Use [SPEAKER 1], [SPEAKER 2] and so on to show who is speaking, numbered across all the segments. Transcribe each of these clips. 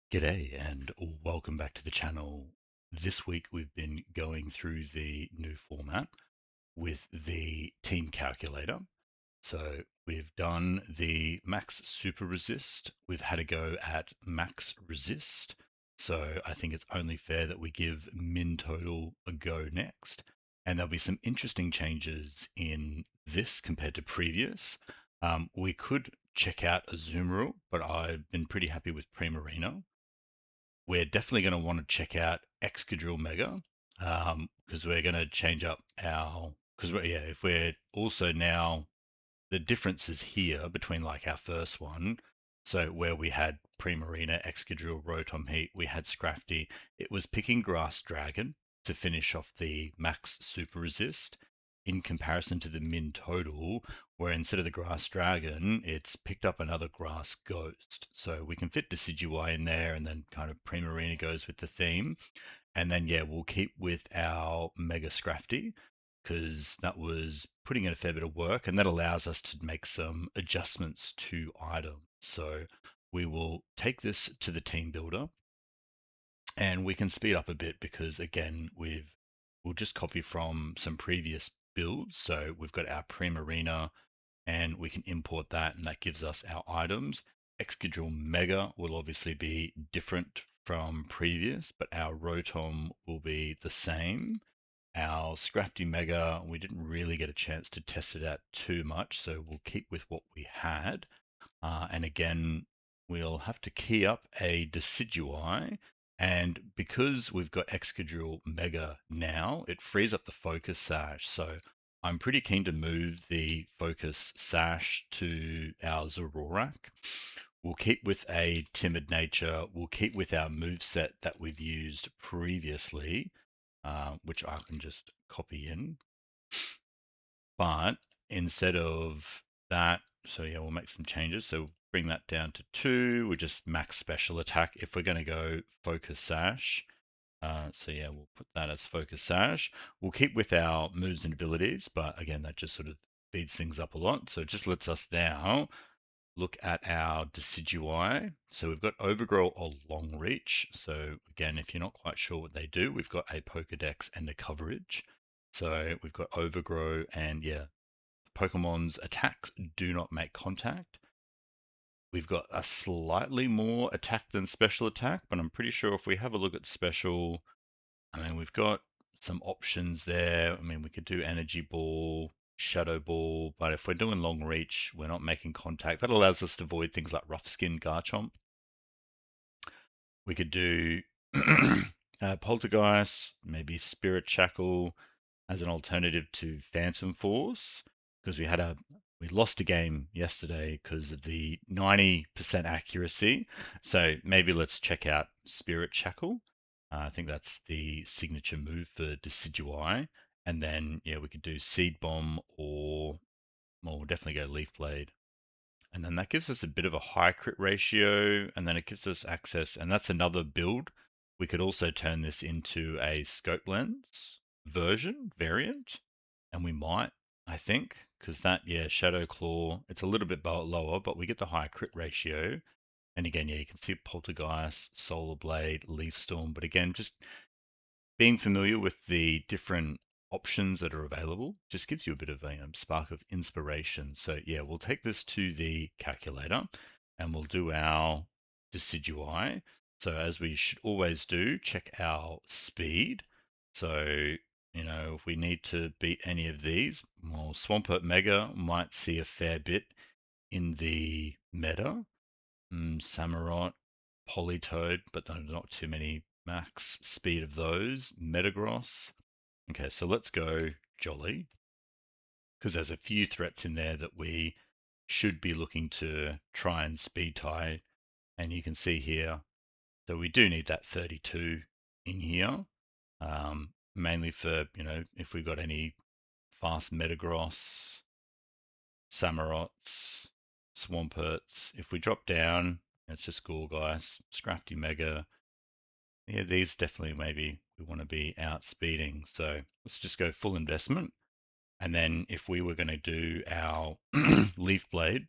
[SPEAKER 1] G'day and welcome back to the channel. This week we've been going through the new format with the team calculator. So we've done the max super resist. We've had a go at max resist. So I think it's only fair that we give min total a go next. And there'll be some interesting changes in this compared to previous. We could check out a zoom rule, but I've been pretty happy with Primarina. We're definitely going to want to check out Excadrill Mega because we're going to change up our because if we're also now the differences here between like our first one. So where we had Primarina, Excadrill, Rotom Heat, we had Scrafty. It was picking Grass Dragon to finish off the max super resist in comparison to the min total, where instead of the Grass Dragon, it's picked up another Grass Ghost. So we can fit Decidueye in there and then kind of Primarina goes with the theme. And then, yeah, we'll keep with our Mega Scrafty because that was putting in a fair bit of work and that allows us to make some adjustments to items. So we will take this to the team builder and we can speed up a bit because again, we'll just copy from some previous builds. So we've got our Primarina and we can import that and that gives us our items. Excadrill Mega will obviously be different from previous, but our Rotom will be the same. Our Scrafty Mega, we didn't really get a chance to test it out too much, so we'll keep with what we had. And again, we'll have to key up a Decidueye. And because we've got Excadrill Mega now, it frees up the Focus Sash. So I'm pretty keen to move the Focus Sash to our Zoroark. We'll keep with a Timid Nature. We'll keep with our move set that we've used previously, which I can just copy in. But instead of that, so yeah, we'll make some changes. So bring that down to 2. We just max special attack if we're going to go Focus Sash. So yeah, we'll put that as Focus Sash. We'll keep with our moves and abilities, but again, that just sort of speeds things up a lot. So it just lets us now look at our Decidueye. So we've got Overgrow or Long Reach. So again, if you're not quite sure what they do, we've got a Pokedex and a coverage. So we've got Overgrow and yeah, Pokemon's attacks do not make contact. We've got a slightly more attack than special attack, but I'm pretty sure if we have a look at special, I mean, we've got some options there. I mean, we could do Energy Ball, Shadow Ball, but if we're doing long reach, we're not making contact. That allows us to avoid things like Rough Skin Garchomp. We could do Poltergeist, maybe Spirit Shackle as an alternative to Phantom Force, because we lost a game yesterday because of the 90% accuracy. So maybe let's check out Spirit Shackle. I think that's the signature move for Decidueye. And then, yeah, we could do Seed Bomb or, well, we'll definitely go Leaf Blade. And then that gives us a bit of a high crit ratio, and then it gives us access, and that's another build. We could also turn this into a scope lens variant, and we might, I think, because that, yeah, Shadow Claw, it's a little bit lower, but we get the high crit ratio. And again, yeah, you can see Poltergeist, Solar Blade, Leaf Storm, but again, just being familiar with the different options that are available just gives you a bit of a spark of inspiration. So yeah, we'll take this to the calculator and we'll do our Decidueye. So as we should always do, check our speed. So, if we need to beat any of these, well, Swampert Mega might see a fair bit in the meta. Samurott, Politoed, but not too many max speed of those. Metagross. Okay, so let's go Jolly, because there's a few threats in there that we should be looking to try and speed tie. And you can see here, so we do need that 32 in here, mainly for, if we got any fast Metagross, Samurotts, Swamperts. If we drop down, it's just Guys, Scrafty Mega. Yeah, these definitely maybe we want to be outspeeding. So let's just go full investment. And then if we were going to do our Leaf Blade,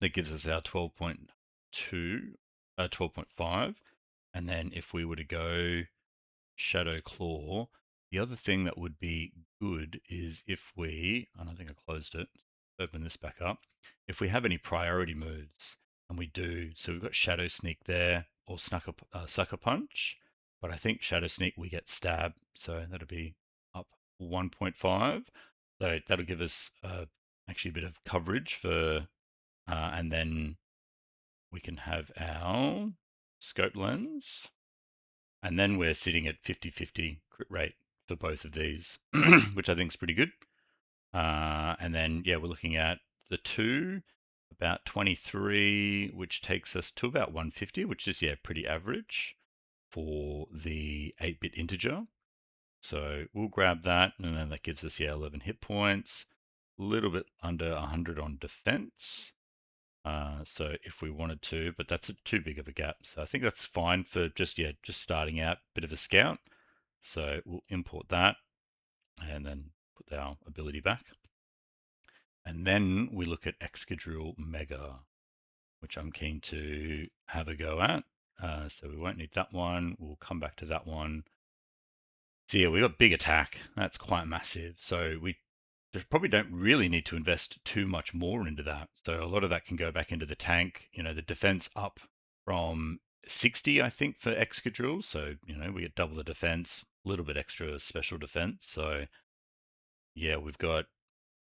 [SPEAKER 1] that gives us our 12.2. 12.5. And then if we were to go Shadow Claw, the other thing that would be good is if we, and I think I closed it, open this back up. If we have any priority moves, and we do, so we've got Shadow Sneak there, or Sucker Punch, but I think Shadow Sneak we get Stab, so that'll be up 1.5. So that'll give us actually a bit of coverage for, and then we can have our Scope Lens. And then we're sitting at 50-50 crit rate for both of these, which I think is pretty good. And then, yeah, we're looking at the two, about 23, which takes us to about 150, which is, yeah, pretty average for the 8-bit integer. So we'll grab that, and then that gives us, yeah, 11 hit points, a little bit under 100 on defense. So if we wanted to, but that's too big of a gap. So I think that's fine for just starting out, bit of a scout. So we'll import that and then put our ability back. And then we look at Excadrill Mega, which I'm keen to have a go at. So we won't need that one. We'll come back to that one. So yeah, we got big attack. That's quite massive. So we probably don't really need to invest too much more into that. So a lot of that can go back into the tank. The defense up from 60, I think, for Excadrill. So, we get double the defense, a little bit extra special defense. So yeah, we've got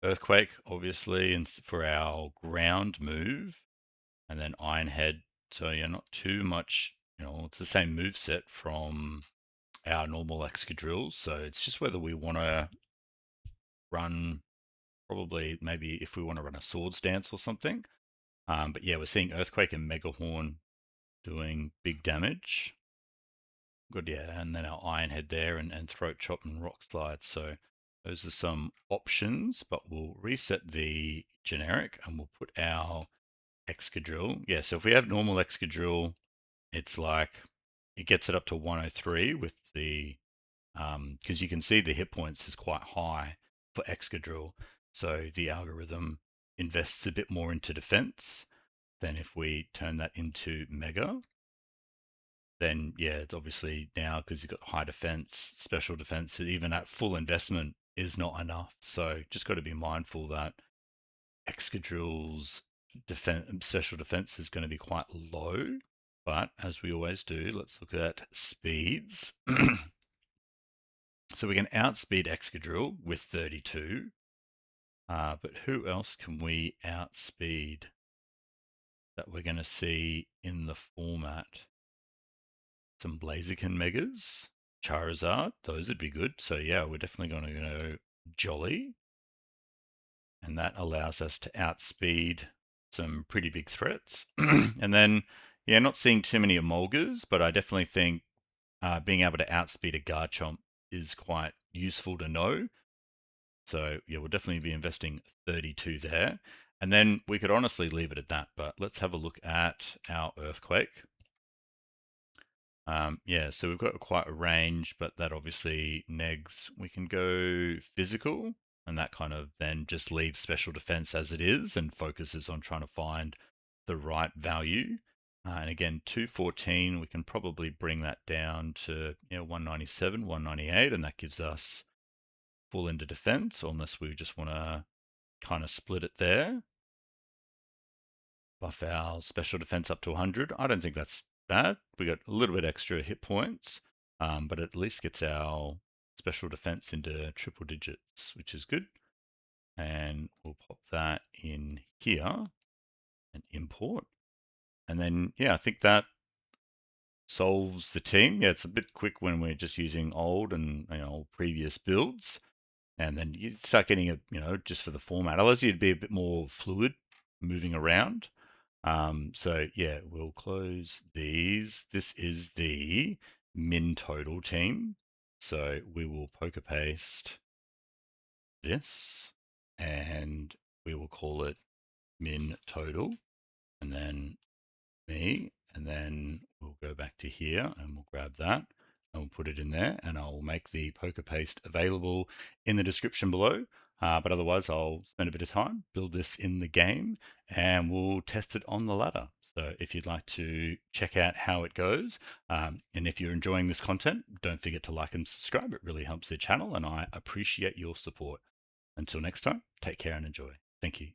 [SPEAKER 1] Earthquake, obviously, and for our ground move, and then Iron Head. So yeah, not too much, it's the same move set from our normal Excadrills. So it's just whether we want to run, probably maybe if we want to run a Swords Dance or something. But yeah, we're seeing Earthquake and Megahorn doing big damage. Good, yeah, and then our Iron Head there, and Throat Chop and Rock Slide. So those are some options, but we'll reset the generic and we'll put our Excadrill. Yeah, so if we have normal Excadrill, it's like it gets it up to 103 with the because you can see the hit points is quite high for Excadrill. So the algorithm invests a bit more into defense than if we turn that into Mega. Then yeah, it's obviously now because you've got high defense, special defense, even at full investment is not enough. So just got to be mindful that Excadrill's special defense is going to be quite low. But as we always do, let's look at speeds. So we can outspeed Excadrill with 32. But who else can we outspeed that we're going to see in the format? Some Blaziken Megas, Charizard, those would be good. So yeah, we're definitely going to go Jolly. And that allows us to outspeed some pretty big threats. And then, yeah, not seeing too many Emolgas, but I definitely think being able to outspeed a Garchomp is quite useful to know. So yeah, we'll definitely be investing 32 there. And then we could honestly leave it at that, but let's have a look at our Earthquake. Yeah, so we've got quite a range, but that obviously negs. We can go physical, and that kind of then just leaves special defense as it is and focuses on trying to find the right value. And again, 214, we can probably bring that down to 197, 198, and that gives us full into defense, unless we just want to kind of split it there. Buff our special defense up to 100. I don't think that's bad. We got a little bit extra hit points, but at least gets our special defense into triple digits, which is good. And we'll pop that in here and import. And then, yeah, I think that solves the team. Yeah, it's a bit quick when we're just using old and previous builds. And then you start getting it, just for the format. Allows you to be a bit more fluid moving around. So yeah, we'll close these. This is the min total team. So we will poker paste this and we will call it min total and then me. And then we'll go back to here and we'll grab that and we'll put it in there and I'll make the poker paste available in the description below. But otherwise, I'll spend a bit of time, build this in the game, and we'll test it on the ladder. So if you'd like to check out how it goes, and if you're enjoying this content, don't forget to like and subscribe. It really helps the channel, and I appreciate your support. Until next time, take care and enjoy. Thank you.